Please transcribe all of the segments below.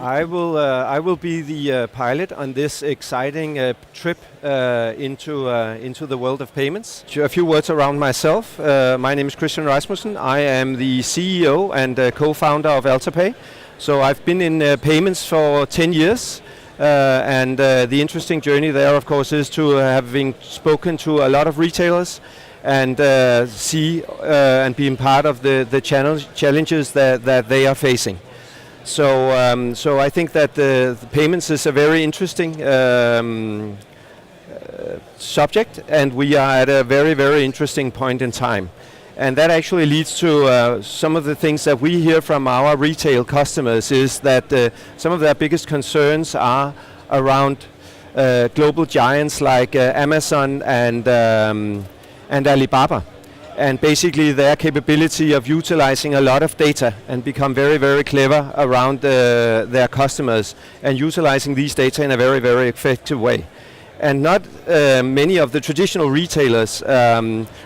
I will be the pilot on this exciting trip into the world of payments. A few words around myself. My name is Christian Rasmussen. I am the CEO and co-founder of AltaPay. So I've been in payments for 10 years. And the interesting journey there, of course, is to having spoken to a lot of retailers and see and being part of the challenges that they are facing. So I think that the payments is a very interesting subject, and we are at a very, very interesting point in time. And that actually leads to some of the things that we hear from our retail customers is that some of their biggest concerns are around global giants like Amazon and Alibaba. And basically their capability of utilizing a lot of data and become very, very clever around their customers and utilizing these data in a very, very effective way. And not many of the traditional retailers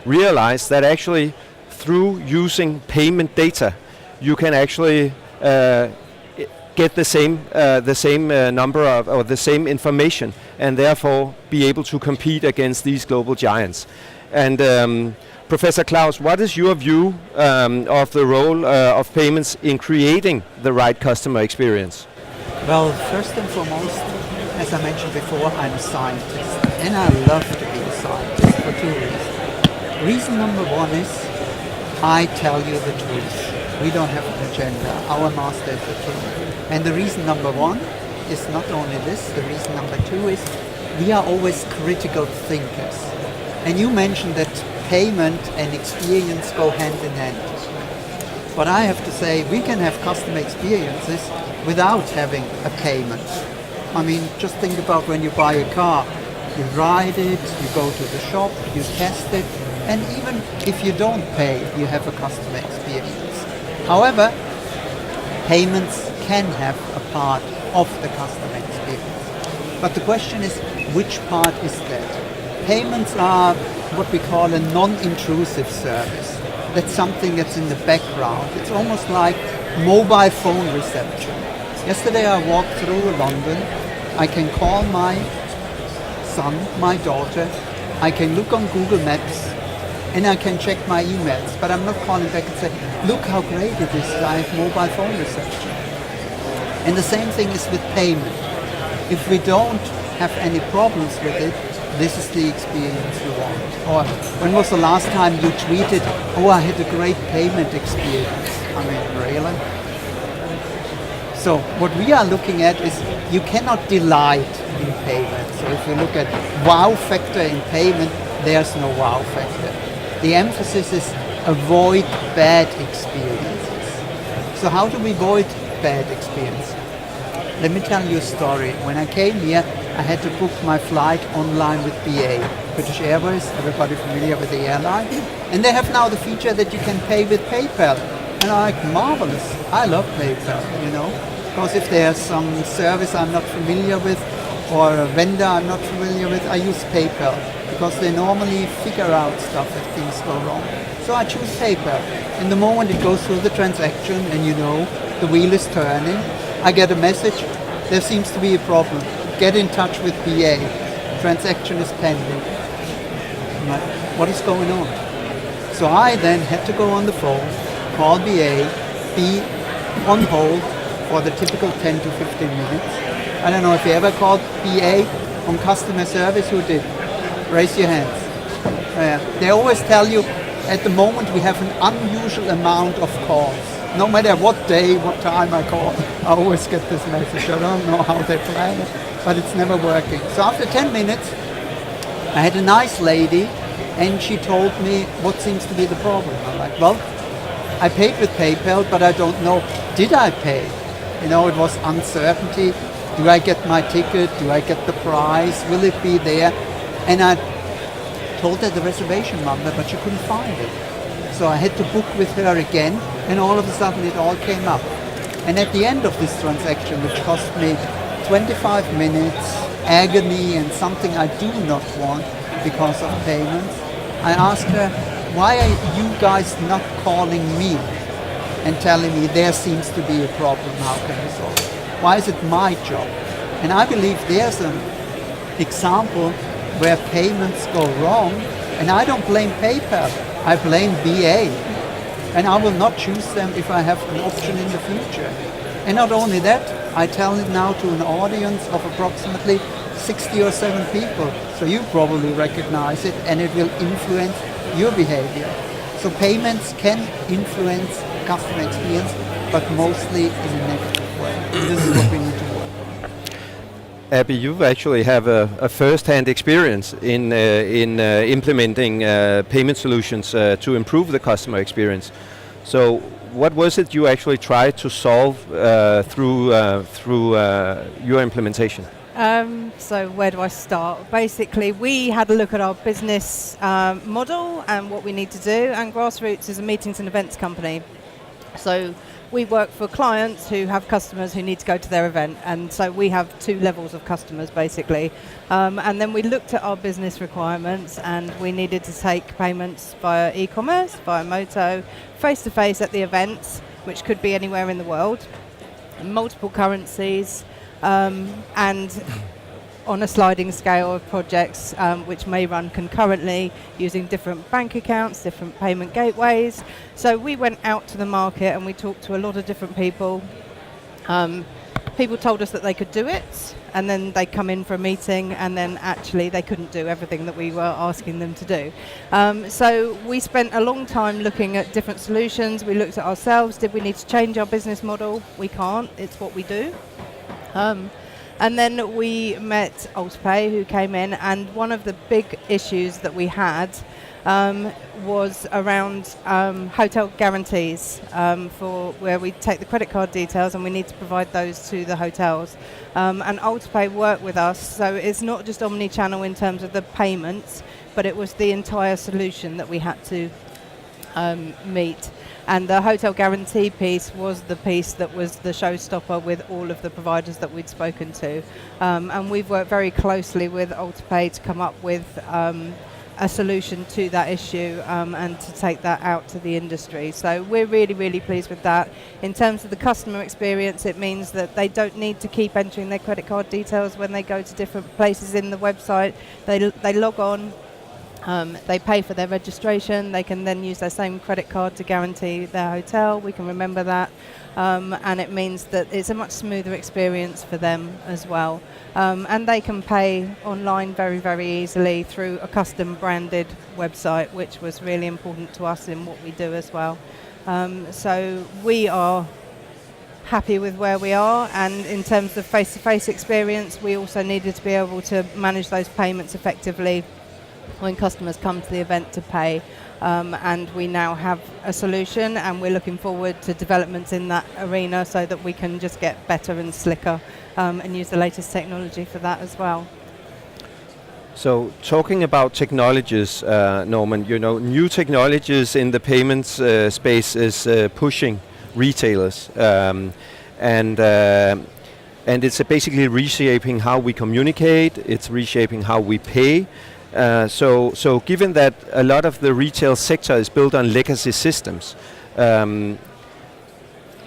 realize that actually through using payment data, you can actually get the same number of, or the same information, and therefore be able to compete against these global giants. And Professor Claus, what is your view of the role of payments in creating the right customer experience? Well, first and foremost, as I mentioned before, I'm a scientist, and I love to be a scientist for two reasons. Reason number one is I tell you the truth. We don't have an agenda. Our master is the truth. And the reason number one is not only this, the reason number two is we are always critical thinkers. And you mentioned that payment and experience go hand in hand. But I have to say, we can have customer experiences without having a payment. I mean, just think about when you buy a car. You ride it, you go to the shop, you test it, and even if you don't pay, you have a customer experience. However, payments can have a part of the customer experience. But the question is, which part is that? Payments are what we call a non-intrusive service. That's something that's in the background. It's almost like mobile phone reception. Yesterday I walked through London. I can call my son, my daughter. I can look on Google Maps and I can check my emails. But I'm not calling back and say, look how great it is, I have mobile phone reception. And the same thing is with payment. If we don't have any problems with it, this is the experience you want. Or when was the last time you tweeted, oh, I had a great payment experience? I mean, really? So what we are looking at is you cannot delight in payment. So if you look at wow factor in payment, there's no wow factor. The emphasis is avoid bad experiences. So how do we avoid bad experience? Let me tell you a story. When I came here, I had to book my flight online with BA, British Airways, everybody familiar with the airline. And they have now the feature that you can pay with PayPal. And I'm like, marvelous, I love PayPal, you know. Because if there's some service I'm not familiar with, or a vendor I'm not familiar with, I use PayPal. Because they normally figure out stuff if things go wrong. So I choose PayPal. And the moment it goes through the transaction, and you know, the wheel is turning, I get a message, there seems to be a problem. Get in touch with BA. Transaction is pending. I'm like, what is going on? So I then had to go on the phone, call BA, be on hold for the typical 10 to 15 minutes. I don't know if you ever called BA on customer service. Who did? Raise your hands. They always tell you, at the moment we have an unusual amount of calls. No matter what day, what time I call, I always get this message. I don't know how they plan it, but it's never working. So after 10 minutes, I had a nice lady, and she told me what seems to be the problem. I'm like, well, I paid with PayPal, but I don't know, did I pay? You know, it was uncertainty. Do I get my ticket? Do I get the price? Will it be there? And I told her the reservation number, but she couldn't find it. So I had to book with her again, and all of a sudden it all came up. And at the end of this transaction, which cost me 25 minutes, agony, and something I do not want because of payments, I asked her, why are you guys not calling me and telling me there seems to be a problem, how can we solve it? Why is it my job? And I believe there's an example where payments go wrong, and I don't blame PayPal, I blame BA. And I will not choose them if I have an option in the future. And not only that, I tell it now to an audience of approximately 60 or 7 people. So you probably recognize it, and it will influence your behavior. So payments can influence customer experience, but mostly in a negative way. And this is what we need to work. Abby, you actually have a first-hand experience in implementing payment solutions to improve the customer experience. So what was it you actually tried to solve through your implementation? So where do I start? Basically, we had a look at our business model and what we need to do, and Grassroots is a meetings and events company. So we work for clients who have customers who need to go to their event, and so we have 2 levels of customers basically. And then we looked at our business requirements, and we needed to take payments via e-commerce, via Moto, face-to-face at the events, which could be anywhere in the world, multiple currencies, and on a sliding scale of projects which may run concurrently using different bank accounts, different payment gateways. So we went out to the market and we talked to a lot of different people. People told us that they could do it, and then they come in for a meeting, and then actually they couldn't do everything that we were asking them to do. So we spent a long time looking at different solutions. We looked at ourselves. Did we need to change our business model? We can't. It's what we do. And then we met Ultipay, who came in, and one of the big issues that we had was around hotel guarantees for where we take the credit card details and we need to provide those to the hotels. And Ultipay worked with us, so it's not just omni-channel in terms of the payments, but it was the entire solution that we had to meet. And the hotel guarantee piece was the piece that was the showstopper with all of the providers that we'd spoken to. And we've worked very closely with Ultipay to come up with a solution to that issue and to take that out to the industry. So we're really, really pleased with that. In terms of the customer experience, it means that they don't need to keep entering their credit card details when they go to different places in the website. They log on. They pay for their registration. They can then use their same credit card to guarantee their hotel. We can remember that. And it means that it's a much smoother experience for them as well. And they can pay online very, very easily through a custom branded website, which was really important to us in what we do as well. So we are happy with where we are, and in terms of face-to-face experience, we also needed to be able to manage those payments effectively when customers come to the event to pay, and we now have a solution, and we're looking forward to developments in that arena so that we can just get better and slicker and use the latest technology for that as well. So talking about technologies, Norman, new technologies in the payments space is pushing retailers, and it's basically reshaping how we communicate, it's reshaping how we pay. So given that a lot of the retail sector is built on legacy systems,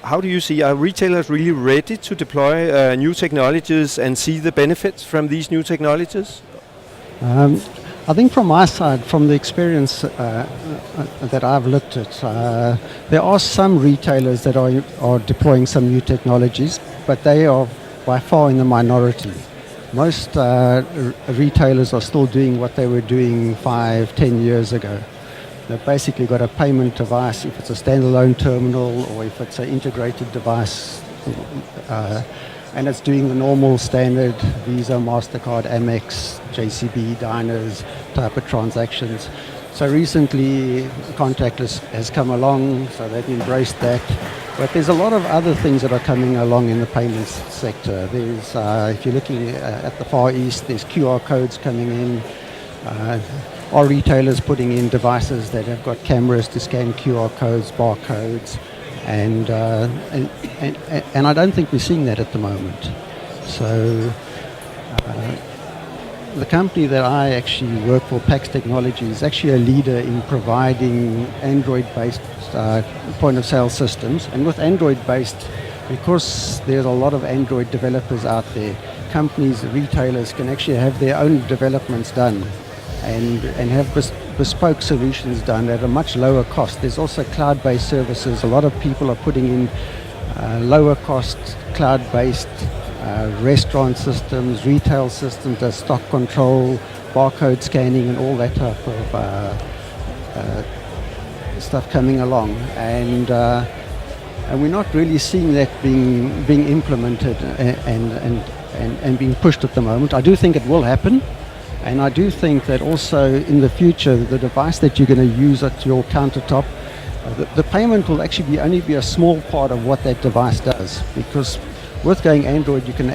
how do you see, are retailers really ready to deploy new technologies and see the benefits from these new technologies? I think from my side, from the experience that I've looked at, there are some retailers that are deploying some new technologies, but they are by far in the minority. Most retailers are still doing what they were doing 5-10 years ago. They've basically got a payment device, if it's a standalone terminal or if it's an integrated device, and it's doing the normal standard Visa, MasterCard, Amex, JCB, Diners type of transactions. So recently contactless has come along, so they've embraced that. But there's a lot of other things that are coming along in the payments sector. There's, if you're looking at the Far East, there's QR codes coming in. Are retailers putting in devices that have got cameras to scan QR codes, barcodes, and I don't think we're seeing that at the moment. So the company that I actually work for, Pax Technology, is actually a leader in providing Android-based point-of-sale systems. And with Android-based because there's a lot of Android developers out there, companies, retailers can actually have their own developments done and have bespoke solutions done at a much lower cost. There's also cloud-based services. A lot of people are putting in lower cost, cloud-based restaurant systems, retail systems, stock control, barcode scanning and all that type of stuff coming along. And we're not really seeing that being implemented and being pushed at the moment. I do think it will happen. And I do think that also in the future, the device that you're going to use at your countertop, the payment will actually only be a small part of what that device does. Because with going Android, you can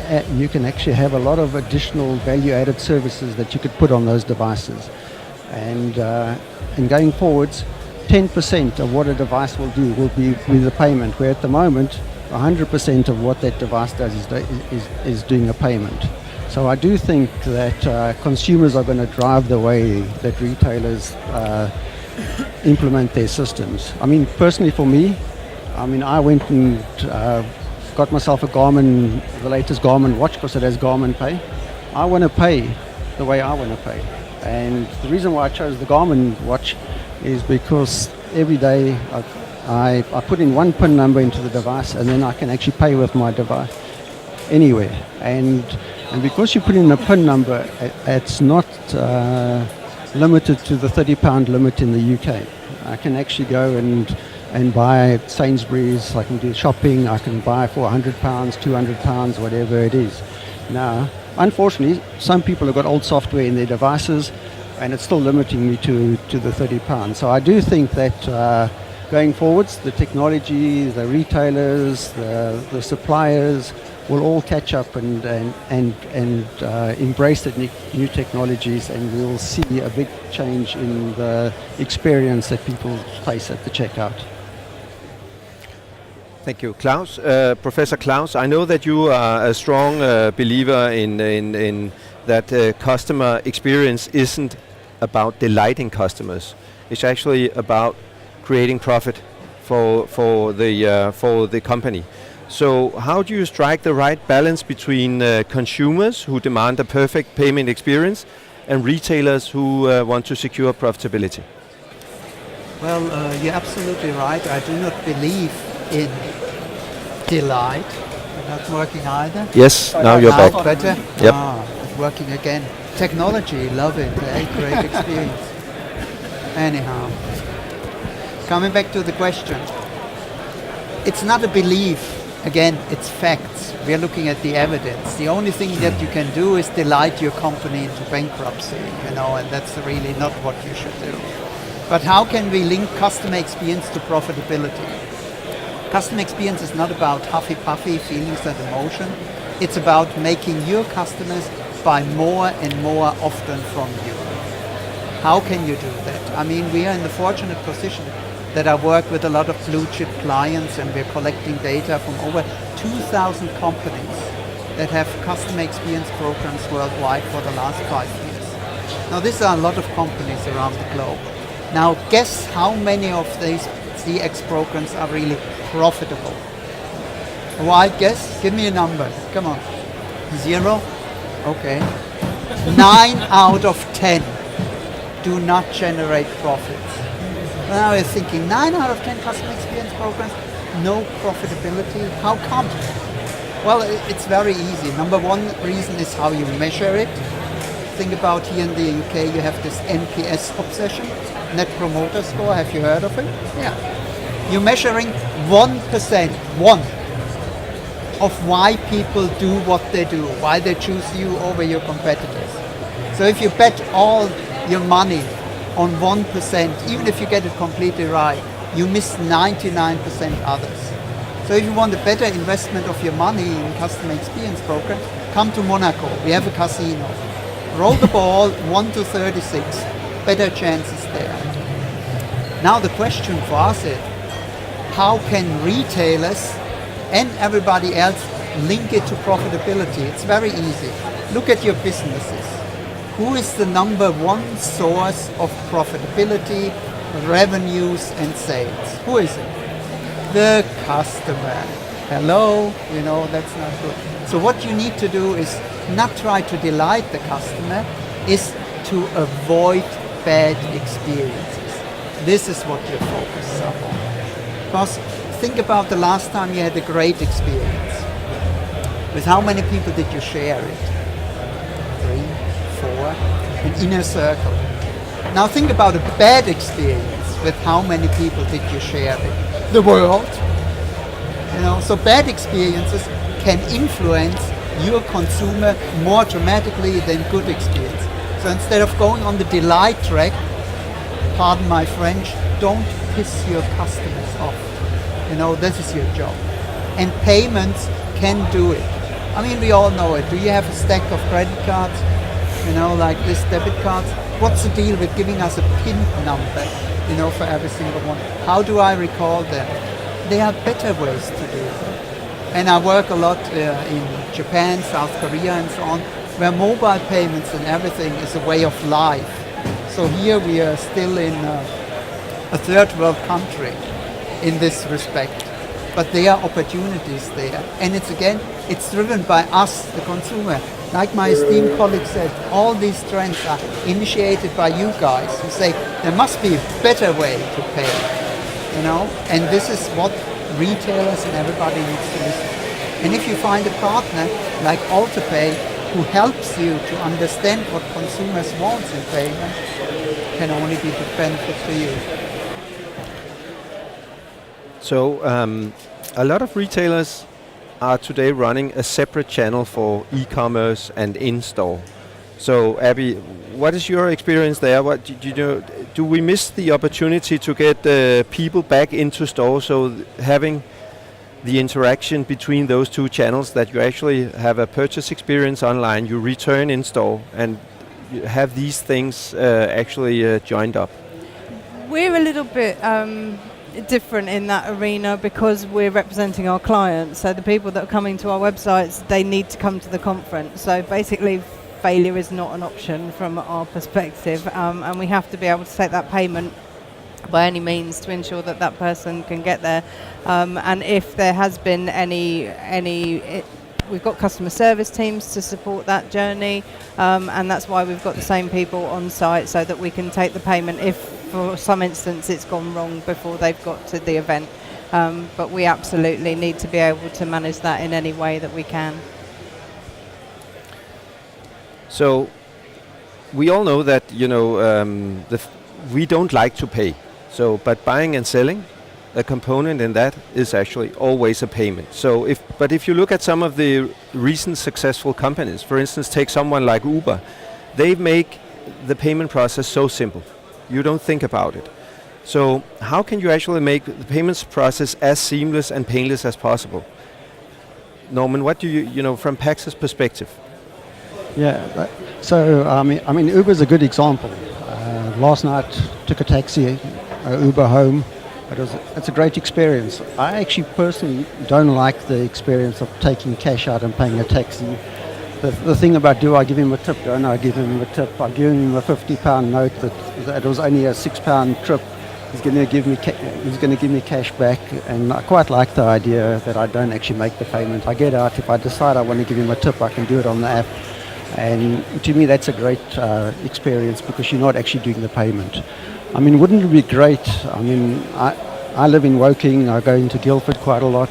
actually have a lot of additional value-added services that you could put on those devices. And going forwards, 10% of what a device will do will be with the payment, where at the moment, 100% of what that device does is doing a payment. So I do think that consumers are going to drive the way that retailers implement their systems. I mean, personally for me, I went and got myself a Garmin, the latest Garmin watch, because it has Garmin Pay. I want to pay the way I want to pay. And the reason why I chose the Garmin watch is because every day I put in one PIN number into the device, and then I can actually pay with my device anywhere. And because you put in a PIN number, it's not limited to the £30 limit in the UK. I can actually go and buy at Sainsbury's, I can do shopping, I can buy for £100, £200, whatever it is. Now, unfortunately, some people have got old software in their devices, and it's still limiting me to the £30. So I do think that going forwards, the technology, the retailers, the suppliers will all catch up and embrace the new technologies, and we will see a big change in the experience that people face at the checkout. Thank you, Klaus. Professor Klaus, I know that you are a strong believer in that customer experience isn't about delighting customers. It's actually about creating profit for the company. So how do you strike the right balance between consumers who demand a perfect payment experience and retailers who want to secure profitability? Well, you're absolutely right. I do not believe in delight. Not working either. Yes, now you're back. Better? Yep. It's working again. Technology, love it. Great experience. Anyhow, coming back to the question. It's not a belief. Again, it's facts. We're looking at the evidence. The only thing that you can do is delight your company into bankruptcy, and that's really not what you should do. But how can we link customer experience to profitability? Customer experience is not about huffy-puffy feelings and emotion. It's about making your customers buy more and more often from you. How can you do that? I mean, we are in the fortunate position that I work with a lot of blue chip clients, and we're collecting data from over 2,000 companies that have customer experience programs worldwide for the last 5 years. Now, these are a lot of companies around the globe. Now, guess how many of these CX programs are really profitable? A wild guess? Give me a number. Come on. 0? Okay. 9 out of 10 do not generate profits. Now you're thinking, 9 out of 10 customer experience programs, no profitability. How come? Well, it's very easy. Number one reason is how you measure it. Think about here in the UK, you have this NPS obsession, Net Promoter Score. Have you heard of it? Yeah. You're measuring 1%, of why people do what they do, why they choose you over your competitors. So if you bet all your money on 1%, even if you get it completely right, you miss 99% others. So if you want a better investment of your money in customer experience program, come to Monaco. We have a casino. Roll the ball 1 to 36. Better chances there. Now the question for us is, how can retailers and everybody else link it to profitability? It's very easy. Look at your businesses. Who is the number one source of profitability, revenues and sales? Who is it? The customer. hello, that's not good. So what you need to do is not try to delight the customer, is to avoid bad experiences. This is what your focus is on. Because think about the last time you had a great experience. With how many people did you share it? 3, 4, an inner circle. Now think about a bad experience. With how many people did you share it? The world. So bad experiences can influence your consumer more dramatically than good experience. So instead of going on the delight track, pardon my French, don't piss your customers off. This is your job. And payments can do it. I mean, we all know it. Do you have a stack of credit cards, like this debit cards? What's the deal with giving us a PIN number, for every single one? How do I recall them? There are better ways to do it. And I work a lot in Japan, South Korea and so on, where mobile payments and everything is a way of life. So here we are still in a third world country in this respect. But there are opportunities there. And it's driven by us, the consumer. Like my esteemed colleague said, all these trends are initiated by you guys who say there must be a better way to pay, and this is what retailers and everybody needs to listen to. And if you find a partner like AlterPay who helps you to understand what consumers want in payment, can only be the benefit to you. So a lot of retailers are today running a separate channel for e-commerce and in-store. So Abby, what is your experience there? What do we miss the opportunity to get people back into store? So having the interaction between those two channels, that you actually have a purchase experience online, you return in store, and you have these things actually joined up. We're a little bit different in that arena because we're representing our clients. So the people that are coming to our websites, they need to come to the conference. So basically, failure is not an option from our perspective, and we have to be able to take that payment by any means to ensure that that person can get there. And if there has been we've got customer service teams to support that journey, and that's why we've got the same people on site so that we can take the payment if for some instance it's gone wrong before they've got to the event. But we absolutely need to be able to manage that in any way that we can. So we all know that we don't like to pay. So, but buying and selling, a component in that is actually always a payment. So, if you look at some of the recent successful companies, for instance, take someone like Uber, they make the payment process so simple. You don't think about it. So, how can you actually make the payments process as seamless and painless as possible? Norman, what do you from Pax's perspective? Yeah, so I mean, Uber is a good example. Last night took a taxi, Uber home. It's a great experience. I actually personally don't like the experience of taking cash out and paying a taxi. The thing about, do I give him a tip? Don't I give him a tip? I give him a £50 note that was only a £6 trip. He's going to give me cash back, and I quite like the idea that I don't actually make the payment. I get out. If I decide I want to give him a tip, I can do it on the app. And to me, that's a great experience because you're not actually doing the payment. I mean, wouldn't it be great? I mean, I live in Woking. I go into Guildford quite a lot.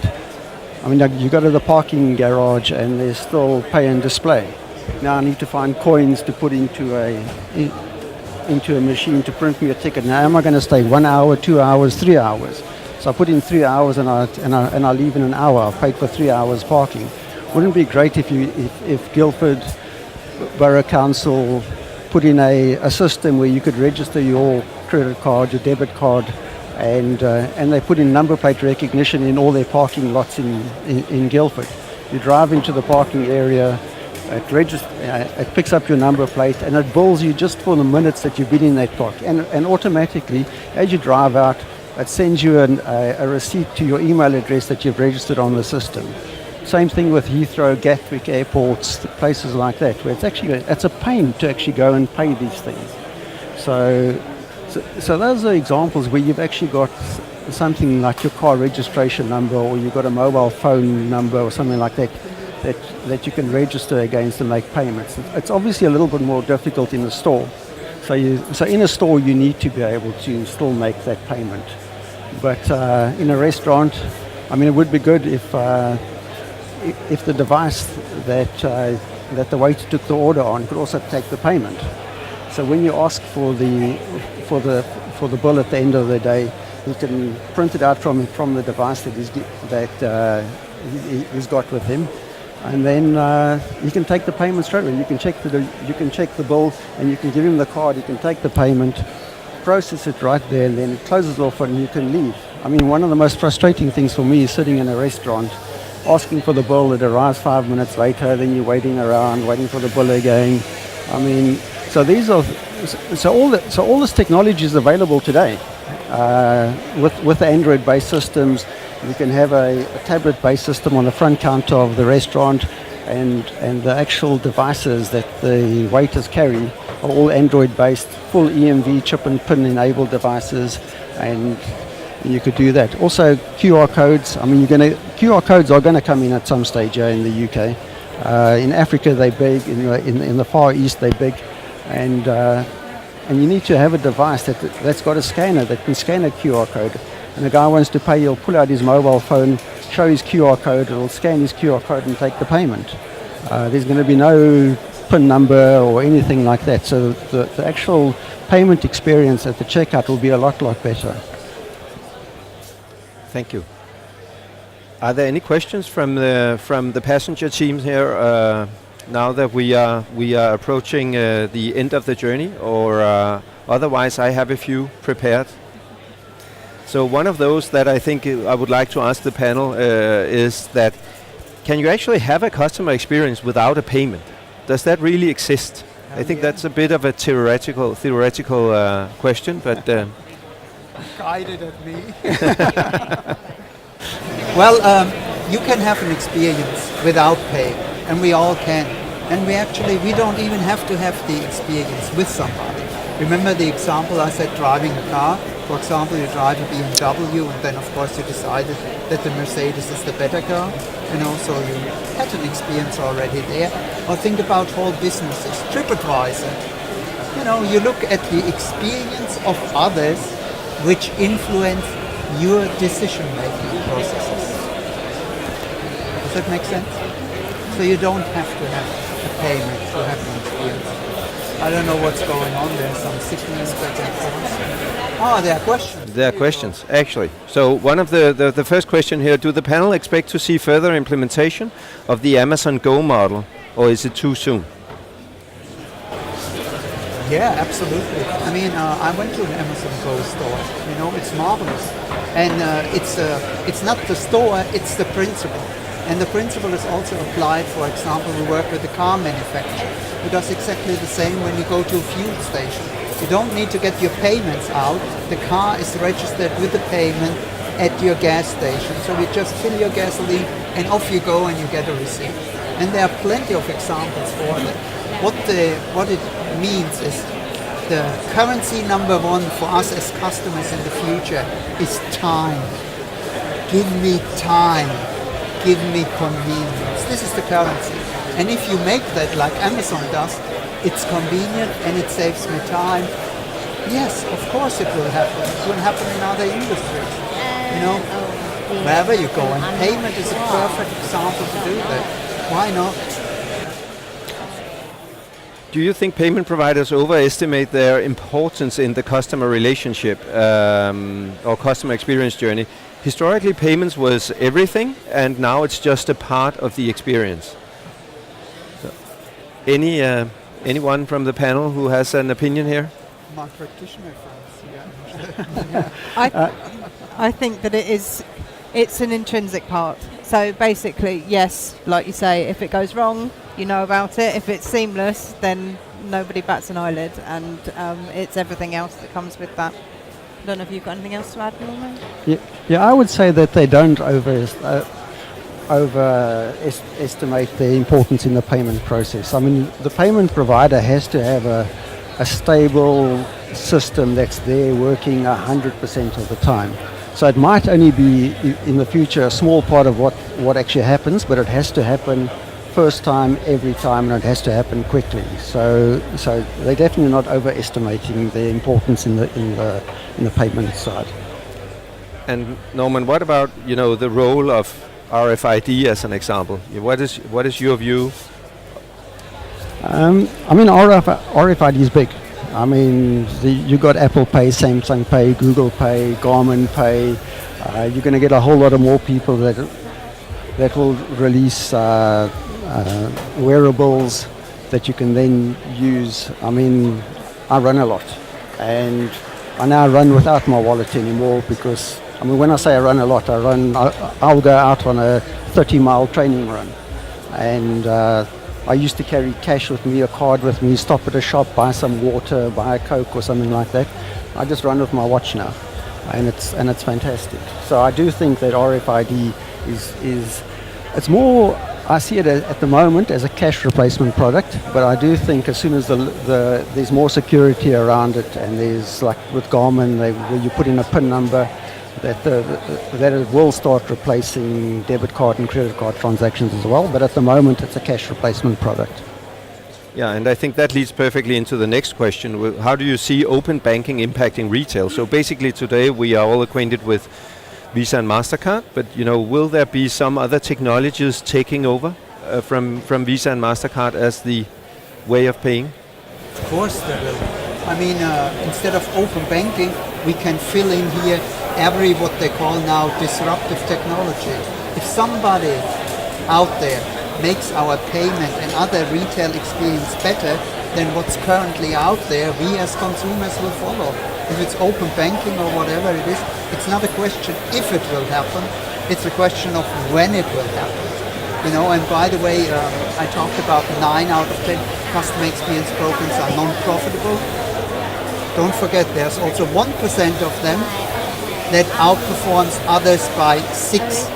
I mean, you go to the parking garage and there's still pay and display. Now I need to find coins to put into a machine to print me a ticket. Now, am I going to stay 1 hour, 2 hours, 3 hours? So I put in 3 hours and I leave in an hour. I've paid for 3 hours parking. Wouldn't it be great if Guildford Borough Council put in a system where you could register your credit card, your debit card, and they put in number plate recognition in all their parking lots in Guildford. You drive into the parking area, it picks up your number plate, and it bills you just for the minutes that you've been in that park. And automatically, as you drive out, it sends you a receipt to your email address that you've registered on the system. Same thing with Heathrow, Gatwick airports, places like that, where it's a pain to actually go and pay these things. So those are examples where you've actually got something like your car registration number, or you've got a mobile phone number or something like that, that you can register against and make payments. It's obviously a little bit more difficult in the store. So in a store you need to be able to still make that payment. But in a restaurant, I mean, it would be good if the device that the waiter took the order on could also take the payment. So when you ask for the bill at the end of the day, you can print it out from the device that he's got with him, and then you can take the payment straight away. You can check the bill, and you can give him the card. You can take the payment, process it right there, and then it closes off, and you can leave. I mean, one of the most frustrating things for me is sitting in a restaurant, asking for the bill that arrives 5 minutes later, then you're waiting around, waiting for the bill again. I mean, so all this technology is available today. With the Android-based systems, you can have a tablet-based system on the front counter of the restaurant, and the actual devices that the waiters carry are all Android-based, full EMV chip and PIN enabled devices, and you could do that. Also, QR codes. I mean, QR codes are going to come in at some stage here in the UK. In Africa, they're big. In the Far East, they're big, and you need to have a device that's got a scanner that can scan a QR code. And the guy wants to pay, he'll pull out his mobile phone, show his QR code, it'll scan his QR code and take the payment. There's going to be no PIN number or anything like that. So the actual payment experience at the checkout will be a lot better. Thank you. Are there any questions from the passenger teams here now that we are approaching the end of the journey, or otherwise I have a few prepared? So one of those that I think I would like to ask the panel is that, can you actually have a customer experience without a payment? Does that really exist? I think that's a bit of a theoretical question, but Guided at me. Well, you can have an experience without pay, and we all can. And we don't even have to have the experience with somebody. Remember the example I said, driving a car? For example, you drive a BMW, and then of course you decided that the Mercedes is the better car, and also you had an experience already there. Or think about whole businesses, TripAdvisor. You look at the experience of others which influence your decision-making processes. Does that make sense? So you don't have to have a payment to have an experience. I don't know what's going on there, some sickness back and forth. There are questions. There are questions, actually. So one of the first question here, do the panel expect to see further implementation of the Amazon Go model, or is it too soon? Yeah, absolutely. I mean, I went to an Amazon Go store. It's marvelous. And it's not the store, it's the principle. And the principle is also applied, for example, we work with the car manufacturer, who does exactly the same when you go to a fuel station. You don't need to get your payments out. The car is registered with the payment at your gas station. So you just fill your gasoline and off you go and you get a receipt. And there are plenty of examples for that. What it means is the currency number one for us as customers in the future is time. Give me time. Give me convenience. This is the currency. And if you make that like Amazon does, it's convenient and it saves me time. Yes, of course it will happen. It will happen in other industries. Wherever you go. And payment is a perfect example to do that. Why not? Do you think payment providers overestimate their importance in the customer relationship or customer experience journey? Historically, payments was everything, and now it's just a part of the experience. So, anyone from the panel who has an opinion here? My practitioner friends, yeah. I think that it's an intrinsic part. So basically, yes, like you say, if it goes wrong, you know about it. If it's seamless, then nobody bats an eyelid, and it's everything else that comes with that. I don't know if you've got anything else to add, Norman? Yeah, I would say that they don't overestimate the importance in the payment process. I mean, the payment provider has to have a stable system that's there working 100% of the time. So it might only be in the future a small part of what actually happens, but it has to happen first time, every time, and it has to happen quickly. So they're definitely not overestimating the importance in the payment side. And Norman, what about the role of RFID as an example? What is your view? I mean, RFID is big. I mean, you got Apple Pay, Samsung Pay, Google Pay, Garmin Pay. You're going to get a whole lot of more people that will release wearables that you can then use. I mean, I run a lot, and I now run without my wallet anymore because, I mean, when I say I run a lot, I'll go out on a 30-mile training run, and I used to carry cash with me, a card with me, stop at a shop, buy some water, buy a Coke or something like that. I just run with my watch now, and it's fantastic. So I do think that RFID is it's more. I see it at the moment as a cash replacement product, but I do think as soon as there's more security around it, and there's, like with Garmin, where you put in a PIN number, that it will start replacing debit card and credit card transactions as well. But at the moment, it's a cash replacement product. Yeah, and I think that leads perfectly into the next question. How do you see open banking impacting retail? So basically today we are all acquainted with Visa and MasterCard, but will there be some other technologies taking over from Visa and MasterCard as the way of paying? Of course there will. I mean, instead of open banking, we can fill in here every what they call now disruptive technology. If somebody out there makes our payment and other retail experience better than what's currently out there, we as consumers will follow. If it's open banking or whatever it is, it's not a question if it will happen, it's a question of when it will happen. And by the way, I talked about 9 out of 10 customer experience programs are non-profitable. Don't forget, there's also 1% of them that outperforms others by 600%.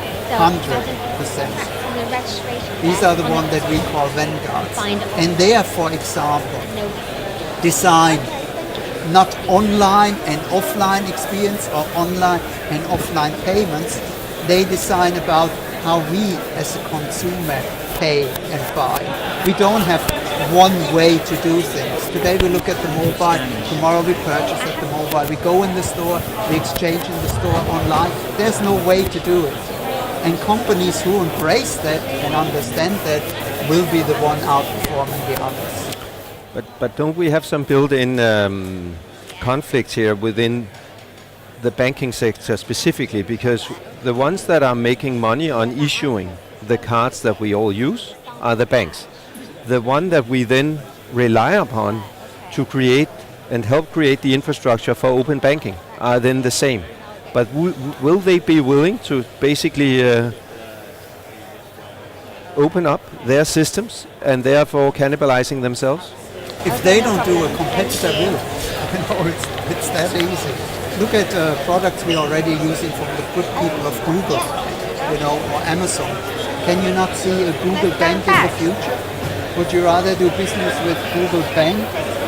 These are the ones that we call vanguards. And they are, for example, design not online and offline experience or online and offline payments. They design about how we as a consumer pay and buy. We don't have one way to do things. Today we look at the mobile, tomorrow we purchase at the mobile. We go in the store, we exchange in the store online. There's no way to do it. And companies who embrace that and understand that will be the one outperforming the others. But don't we have some built-in conflicts here within the banking sector specifically? Because the ones that are making money on issuing the cards that we all use are the banks. The one that we then rely upon to create and help create the infrastructure for open banking are then the same. But will they be willing to basically open up their systems and therefore cannibalizing themselves? If they don't do, a competitor will. It's that easy. Look at products we're already using from the good people of Google, or Amazon. Can you not see a Google Bank in the future? Would you rather do business with Google Bank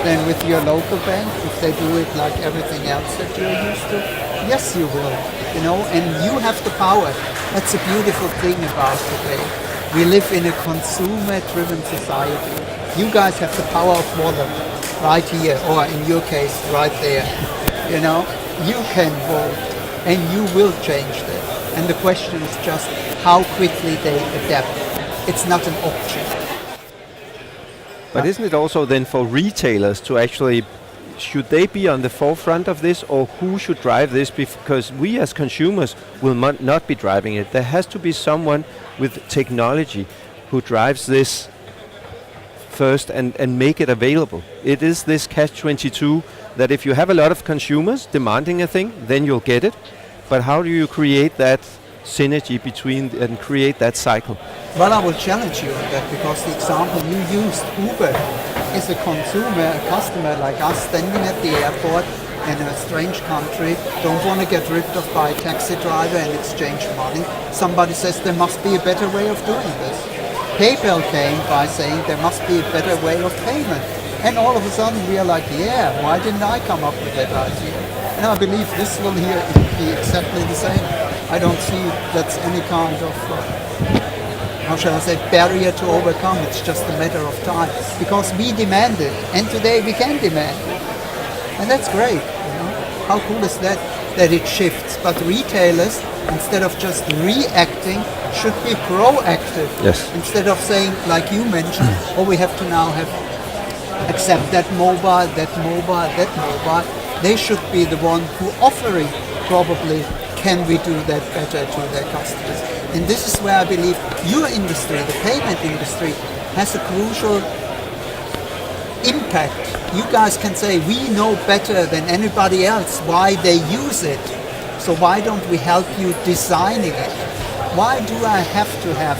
than with your local bank if they do it like everything else that you're used to? Yes, you will. And you have the power. That's a beautiful thing about today. We live in a consumer-driven society. You guys have the power of wallet right here, or in your case, right there. You can vote, and you will change that. And the question is just how quickly they adapt. It's not an option. But isn't it also then for retailers to actually, should they be on the forefront of this, or who should drive this? Because we as consumers will not be driving it. There has to be someone with technology who drives this first and make it available. It is this catch-22 that if you have a lot of consumers demanding a thing, then you'll get it. But how do you create that synergy between and create that cycle? Well, I will challenge you on that, because the example you used, Uber, is a consumer, a customer like us standing at the airport in a strange country, don't want to get ripped off by a taxi driver and exchange money. Somebody says there must be a better way of doing this. PayPal came by saying there must be a better way of payment. And all of a sudden we are like, yeah, why didn't I come up with that idea? And I believe this will here be exactly the same. I don't see that's any kind of, how shall I say, barrier to overcome. It's just a matter of time. Because we demand it, and today we can demand it. And that's great. You know? How cool is that? That it shifts. But retailers, instead of just reacting, should be proactive. Yes. Instead of saying, like you mentioned, oh, we have to now have accept that mobile, that mobile, that mobile. They should be the one who offering probably can we do that better to their customers. And this is where I believe your industry, the payment industry, has a crucial impact. You guys can say we know better than anybody else why they use it. So why don't we help you designing it? Why do I have to have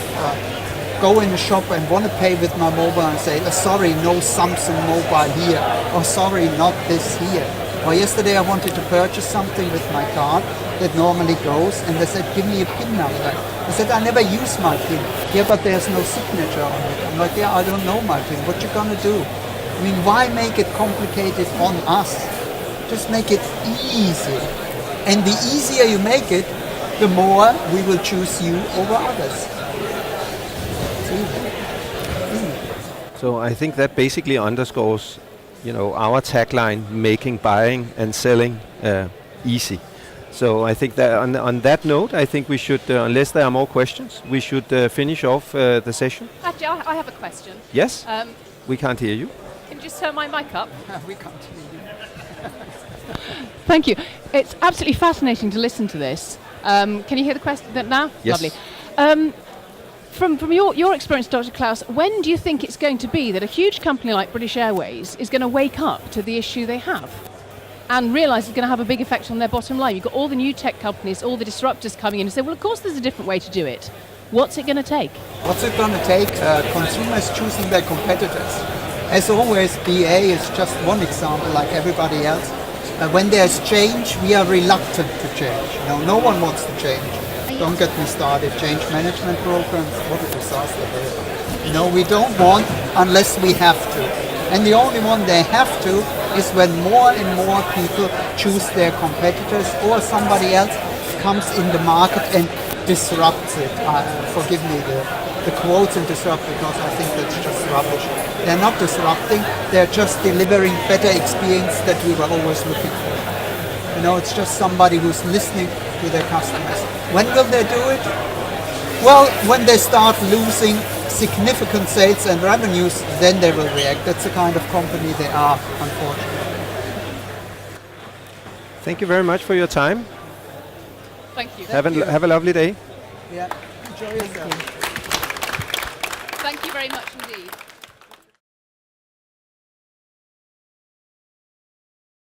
go in a shop and want to pay with my mobile and say, oh, sorry, no Samsung mobile here, or sorry, not this here. Or yesterday I wanted to purchase something with my card that normally goes, and they said, give me a PIN number. I said, I never use my PIN. Yeah, but there's no signature on it. I'm like, yeah, I don't know my PIN. What you gonna do? I mean, why make it complicated on us? Just make it easy. And the easier you make it, the more we will choose you over others. So I think that basically underscores, our tagline, making buying and selling easy. So I think that on that note, I think we should, unless there are more questions, we should finish off the session. Actually, I have a question. Yes? We can't hear you. Can you just turn my mic up? We can't hear you. Thank you. It's absolutely fascinating to listen to this. Can you hear the question now? Yes. Lovely. From your experience, Dr. Klaus, when do you think it's going to be that a huge company like British Airways is going to wake up to the issue they have and realise it's going to have a big effect on their bottom line? You've got all the new tech companies, all the disruptors coming in and say, well, of course there's a different way to do it. What's it going to take? What's it going to take? Consumers choosing their competitors. As always, BA is just one example, like everybody else. When there's change, we are reluctant to change. No one wants to change. Don't get me started. Change management programs, what a disaster they are. We don't want unless we have to. And the only one they have to is when more and more people choose their competitors or somebody else comes in the market and disrupts it. Forgive me the quotes and disrupt, because I think that's just rubbish. They're not disrupting, they're just delivering better experience that we were always looking for. It's just somebody who's listening to their customers. When will they do it? Well, when they start losing significant sales and revenues, then they will react. That's the kind of company they are, unfortunately. Thank you very much for your time. Thank you. Have a lovely day. Yeah, enjoy yourself. Thank you very much indeed.